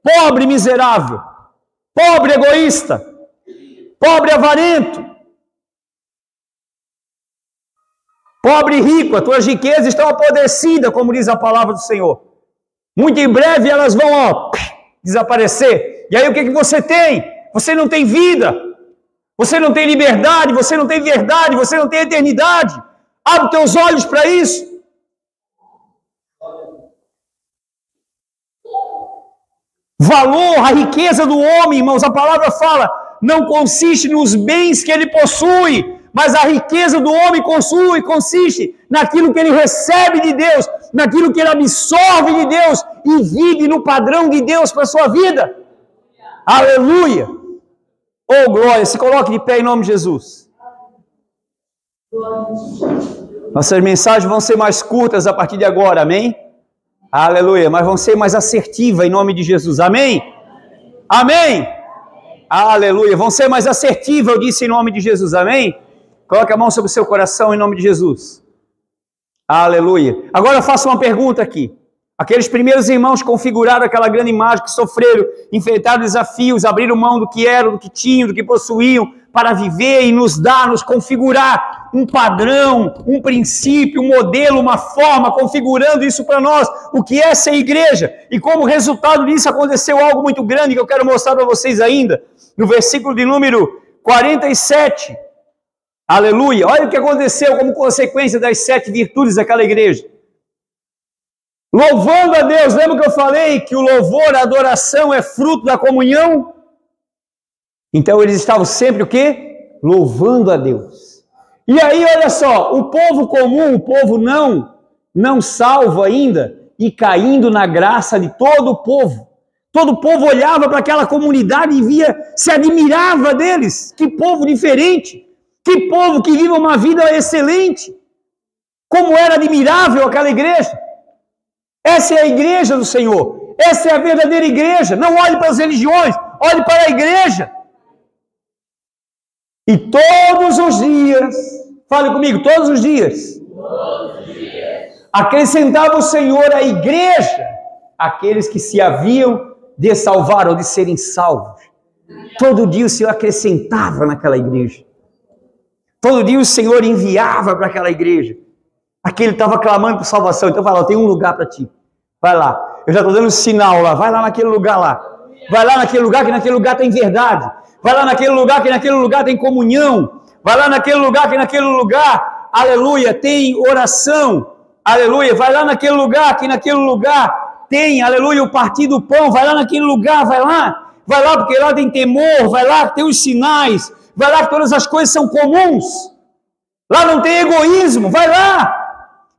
Pobre miserável, pobre egoísta, pobre avarento, pobre rico, as tuas riquezas estão apodrecidas, como diz a palavra do Senhor. Muito em breve elas vão desaparecer. E aí o que você tem? Você não tem vida, você não tem liberdade, você não tem verdade, você não tem eternidade. Abre teus olhos para isso. Valor, a riqueza do homem, irmãos, a palavra fala, não consiste nos bens que ele possui, mas a riqueza do homem consiste naquilo que ele recebe de Deus, naquilo que ele absorve de Deus e vive no padrão de Deus para a sua vida. Aleluia! Oh, glória! Se coloque de pé em nome de Jesus. Nossas mensagens vão ser mais curtas a partir de agora, amém? Aleluia! Mas vão ser mais assertivas em nome de Jesus, amém? Amém! Aleluia! Vão ser mais assertivas, eu disse em nome de Jesus, amém? Coloque a mão sobre o seu coração em nome de Jesus. Aleluia! Agora eu faço uma pergunta aqui. Aqueles primeiros irmãos configuraram aquela grande imagem, que sofreram, enfrentaram desafios, abriram mão do que eram, do que tinham, do que possuíam, para viver e nos dar, nos configurar um padrão, um princípio, um modelo, uma forma, configurando isso para nós, o que é ser igreja. E como resultado disso aconteceu algo muito grande que eu quero mostrar para vocês ainda, no versículo de número 47. Aleluia! Olha o que aconteceu como consequência das 7 virtudes daquela igreja. Louvando a Deus, lembra que eu falei que o louvor, a adoração é fruto da comunhão? Então eles estavam sempre o quê? Louvando a Deus. E aí olha só, o povo comum, o povo não salvo ainda, e caindo na graça de todo o povo. Todo o povo olhava para aquela comunidade e via, se admirava deles. Que povo diferente, que povo que vive uma vida excelente. Como era admirável aquela igreja. Essa é a igreja do Senhor. Essa é a verdadeira igreja. Não olhe para as religiões, olhe para a igreja. E todos os dias, fale comigo, todos os dias, acrescentava o Senhor à igreja aqueles que se haviam de salvar ou de serem salvos. Todo dia o Senhor acrescentava naquela igreja. Todo dia o Senhor enviava para aquela igreja. Aquele estava clamando por salvação. Então vai lá, eu tenho um lugar para ti. Vai lá. Eu já estou dando sinal lá. Vai lá naquele lugar lá. Vai lá naquele lugar, que naquele lugar tem verdade. Vai lá naquele lugar, que naquele lugar tem comunhão. Vai lá naquele lugar, que naquele lugar, aleluia, tem oração. Aleluia. Vai lá naquele lugar, que naquele lugar tem, aleluia, o partir do pão. Vai lá naquele lugar, vai lá. Vai lá, porque lá tem temor. Vai lá, que tem os sinais. Vai lá, que todas as coisas são comuns. Lá não tem egoísmo. Vai lá.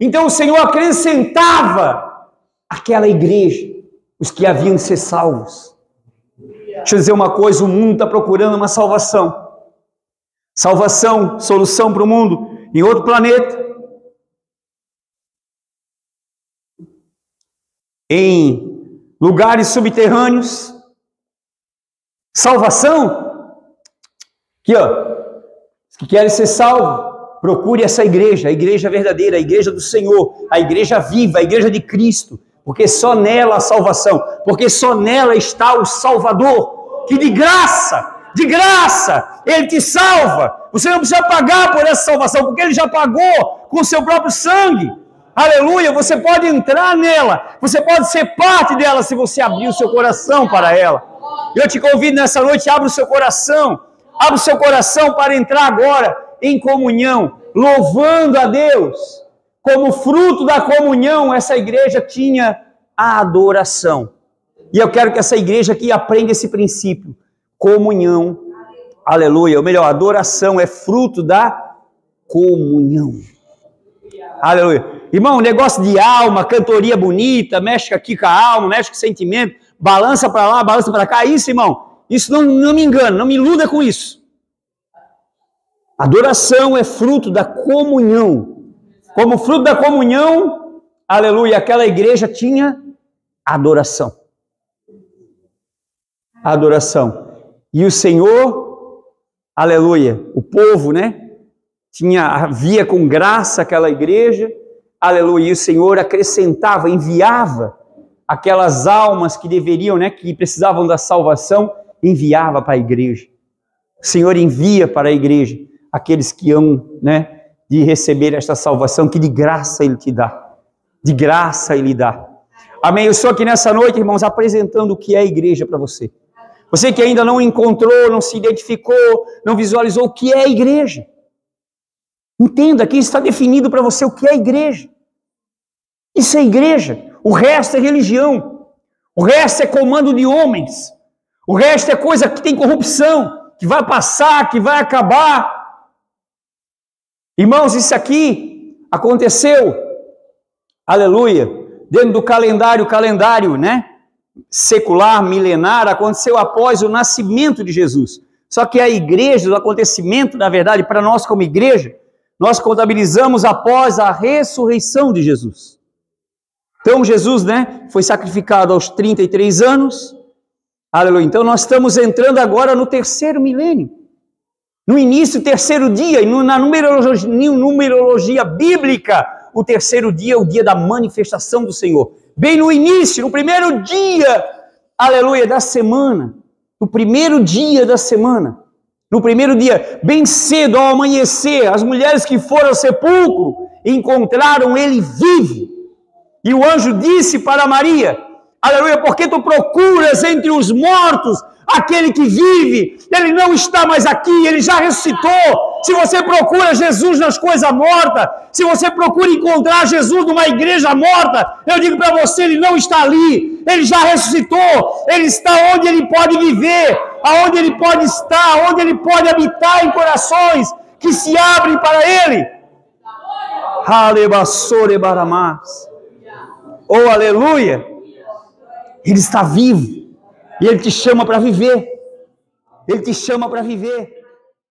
Então o Senhor acrescentava àquela igreja os que haviam de ser salvos. Deixa eu dizer uma coisa, o mundo está procurando uma salvação. Salvação, solução para o mundo em outro planeta. Em lugares subterrâneos. Salvação. Aqui ó, os que querem ser salvos. Procure essa igreja, a igreja verdadeira, a igreja do Senhor, a igreja viva, a igreja de Cristo, porque só nela a salvação, porque só nela está o Salvador, que de graça, Ele te salva. Você não precisa pagar por essa salvação, porque Ele já pagou com o seu próprio sangue. Aleluia, você pode entrar nela, você pode ser parte dela se você abrir o seu coração para ela. Eu te convido nessa noite, abra o seu coração para entrar agora em comunhão, louvando a Deus. Como fruto da comunhão, essa igreja tinha a adoração. E eu quero que essa igreja aqui aprenda esse princípio. Comunhão Aleluia. Ou melhor, adoração é fruto da comunhão. Aleluia. Irmão, negócio de alma, cantoria bonita, mexe aqui com a alma, mexe com o sentimento, balança para lá, balança para cá. Isso, irmão, isso não me engana, não me iluda com isso. Adoração é fruto da comunhão. Como fruto da comunhão, aleluia, aquela igreja tinha adoração. Adoração. E o Senhor, aleluia, o povo, né? Via com graça aquela igreja, aleluia, e o Senhor acrescentava, enviava aquelas almas que deveriam, né, que precisavam da salvação, enviava para a igreja. O Senhor envia para a igreja aqueles que hão, né, de receber esta salvação, que de graça Ele te dá. De graça Ele dá. Amém? Eu estou aqui nessa noite, irmãos, apresentando o que é a igreja para você. Você que ainda não encontrou, não se identificou, não visualizou o que é a igreja. Entenda que está definido para você o que é a igreja. Isso é igreja. O resto é religião. O resto é comando de homens. O resto é coisa que tem corrupção, que vai passar, que vai acabar. Irmãos, isso aqui aconteceu, aleluia, dentro do calendário, né, secular, milenar, aconteceu após o nascimento de Jesus. Só que a igreja, o acontecimento, na verdade, para nós como igreja, nós contabilizamos após a ressurreição de Jesus. Então Jesus, né, foi sacrificado aos 33 anos, aleluia. Então nós estamos entrando agora no terceiro milênio. No início, terceiro dia, e na numerologia bíblica, o terceiro dia é o dia da manifestação do Senhor. Bem no início, no primeiro dia, aleluia, da semana. No primeiro dia da semana. No primeiro dia, bem cedo, ao amanhecer, as mulheres que foram ao sepulcro encontraram ele vivo. E o anjo disse para Maria, aleluia, porque tu procuras entre os mortos aquele que vive? Ele não está mais aqui, ele já ressuscitou. Se você procura Jesus nas coisas mortas, se você procura encontrar Jesus numa igreja morta, eu digo para você, ele não está ali, ele já ressuscitou, ele está onde ele pode viver, aonde ele pode estar, onde ele pode habitar em corações que se abrem para ele. Alebassore baramas. Oh, aleluia! Ele está vivo. E Ele te chama para viver. Ele te chama para viver.